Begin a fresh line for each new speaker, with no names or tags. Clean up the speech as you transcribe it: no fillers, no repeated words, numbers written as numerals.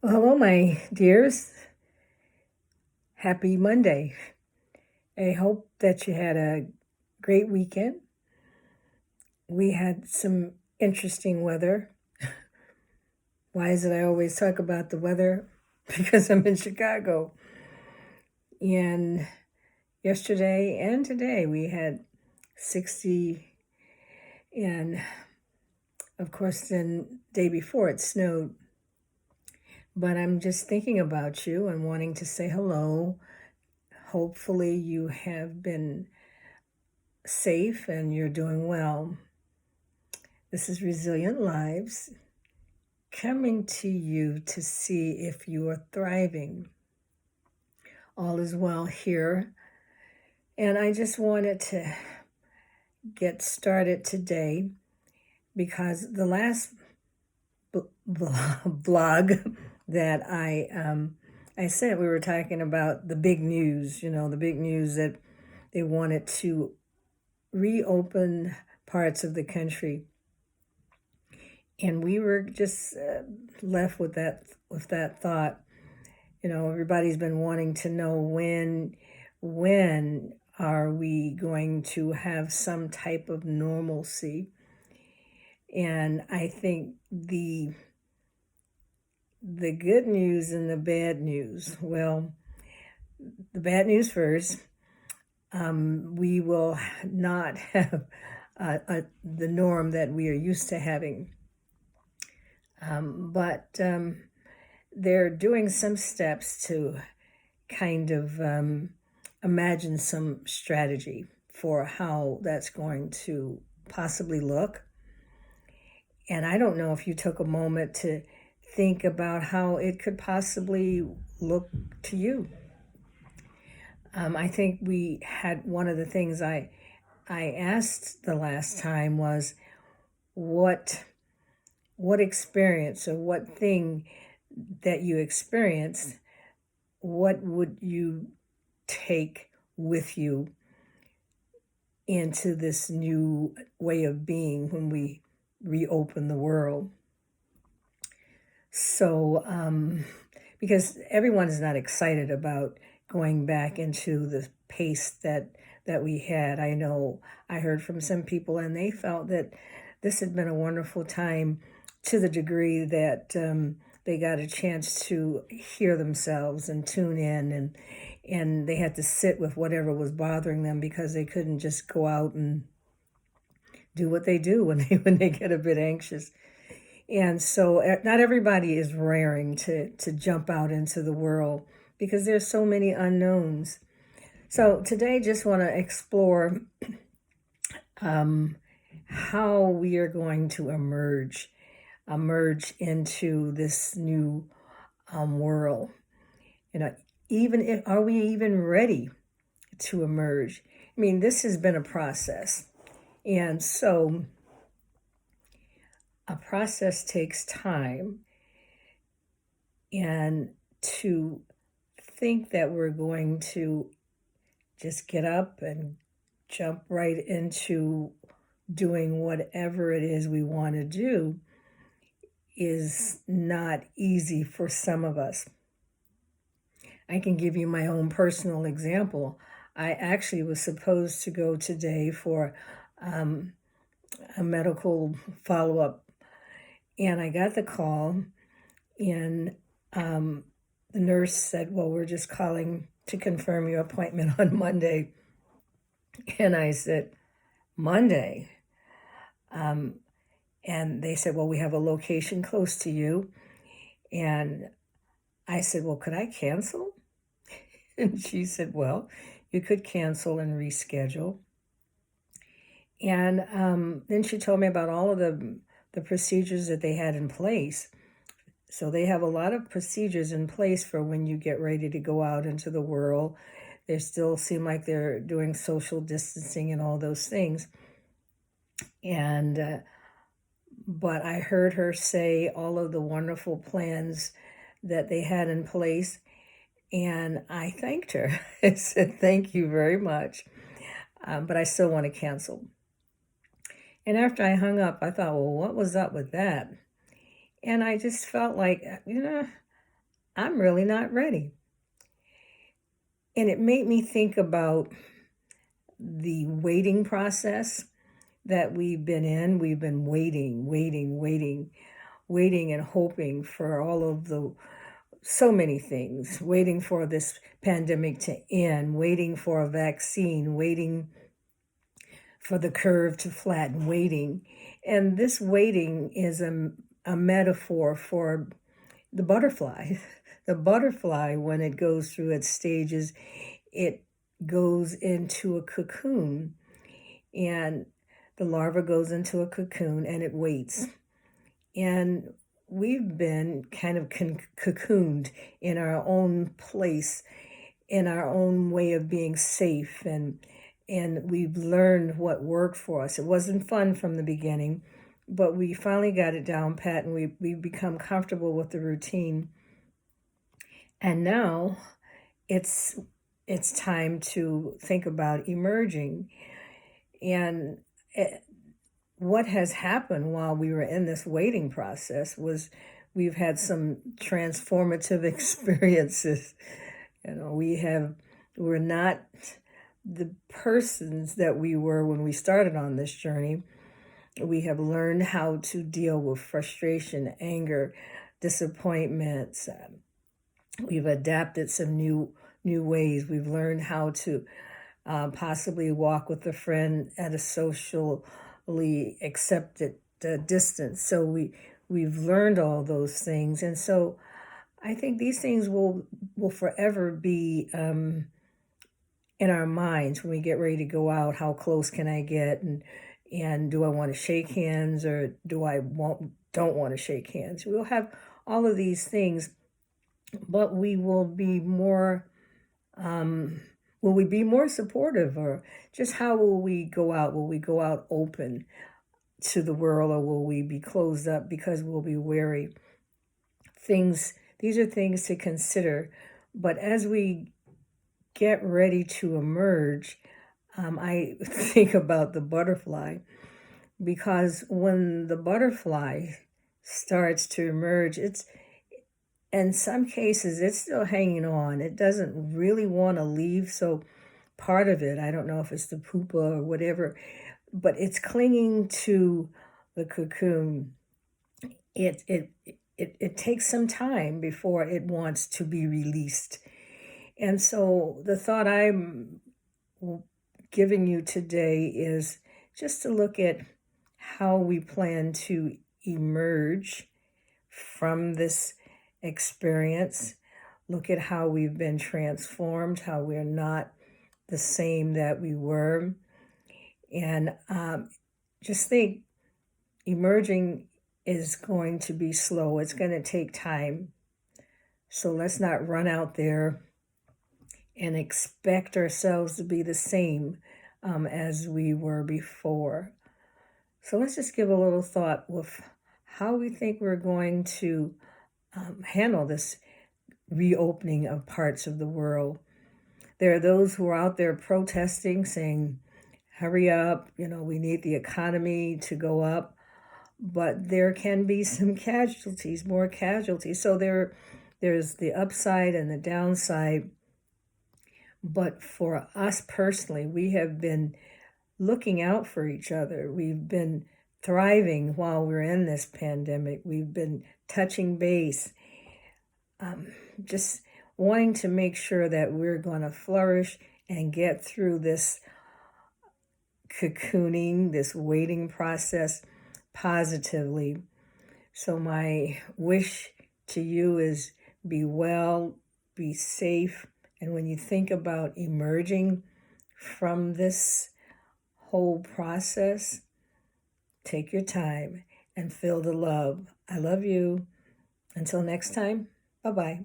Well, hello, my dears. Happy Monday. I hope that you had a great weekend. We had some interesting weather. Why is it I always talk about the weather? Because I'm in Chicago. And yesterday and today we had 60, and of course, then day before it snowed. But I'm just thinking about you and wanting to say hello. Hopefully, you have been safe and you're doing well. This is Resilient Lives coming to you to see if you are thriving. All is well here. And I just wanted to get started today because the last blog that I sent, we were talking about the big news, the big news that they wanted to reopen parts of the country. And we were just left with that thought. Everybody's been wanting to know when are we going to have some type of normalcy. And I think the good news and the bad news. Well, the bad news first. We will not have the norm that we are used to having. But they're doing some steps to kind of imagine some strategy for how that's going to possibly look. And I don't know if you took a moment to think about how it could possibly look to you. I think we had one of the things I asked the last time was what experience or what thing that you experienced, what would you take with you into this new way of being when we reopen the world? So, because everyone is not excited about going back into the pace that we had. I know I heard from some people and they felt that this had been a wonderful time to the degree that they got a chance to hear themselves and tune in, and they had to sit with whatever was bothering them because they couldn't just go out and do what they do when they get a bit anxious. And so not everybody is raring to jump out into the world because there's so many unknowns. So today just want to explore how we are going to emerge into this new world. Even if are we even ready to emerge? I mean, this has been a process, and so a process takes time. And to think that we're going to just get up and jump right into doing whatever it is we want to do is not easy for some of us. I can give you my own personal example. I actually was supposed to go today for a medical follow-up, and I got the call, and the nurse said, well, we're just calling to confirm your appointment on Monday. And I said, Monday? And they said, well, we have a location close to you. And I said, well, could I cancel? And she said, well, you could cancel and reschedule. And then she told me about all of the procedures that they had in place. So they have a lot of procedures in place for when you get ready to go out into the world. They still seem like they're doing social distancing and all those things. And but I heard her say all of the wonderful plans that they had in place, and I thanked her. I said, thank you very much, but I still want to cancel. And after I hung up, I thought, well, what was up with that? And I just felt like, I'm really not ready. And it made me think about the waiting process that we've been in. We've been waiting and hoping for all of the so many things, waiting for this pandemic to end, waiting for a vaccine, waiting for the curve to flatten, waiting. And this waiting is a metaphor for the butterfly. The butterfly, when it goes through its stages, it goes into a cocoon, and the larva goes into a cocoon and it waits. And we've been kind of cocooned in our own place, in our own way of being safe, and we've learned what worked for us. It wasn't fun from the beginning, but we finally got it down pat, and we've become comfortable with the routine. And now it's time to think about emerging. And what has happened while we were in this waiting process was we've had some transformative experiences. We're not the persons that we were when we started on this journey. We have learned how to deal with frustration, anger, disappointments. We've adapted some new ways. We've learned how to possibly walk with a friend at a socially accepted distance. So we've learned all those things, and so I think these things will forever be in our minds when we get ready to go out. How close can I get, and do I want to shake hands, or don't want to shake hands? We'll have all of these things, but we will be more. Will we be more supportive, or just how will we go out? Will we go out open to the world, or will we be closed up because we'll be wary? These are things to consider. But as we get ready to emerge, I think about the butterfly, because when the butterfly starts to emerge, in some cases, it's still hanging on. It doesn't really want to leave. So part of it, I don't know if it's the pupa or whatever, but it's clinging to the cocoon. It takes some time before it wants to be released. And so the thought I'm giving you today is just to look at how we plan to emerge from this experience. Look at how we've been transformed, how we're not the same that we were. And just think, emerging is going to be slow. It's going to take time. So let's not run out there and expect ourselves to be the same as we were before. So let's just give a little thought with how we think we're going to handle this reopening of parts of the world. There are those who are out there protesting, saying, hurry up, we need the economy to go up. But there can be some casualties, more casualties. So there's the upside and the downside. But for us personally, we have been looking out for each other. We've been thriving while we're in this pandemic. We've been touching base, just wanting to make sure that we're going to flourish and get through this cocooning, this waiting process positively. So my wish to you is be well, be safe, and when you think about emerging from this whole process, take your time and feel the love. I love you. Until next time, bye-bye.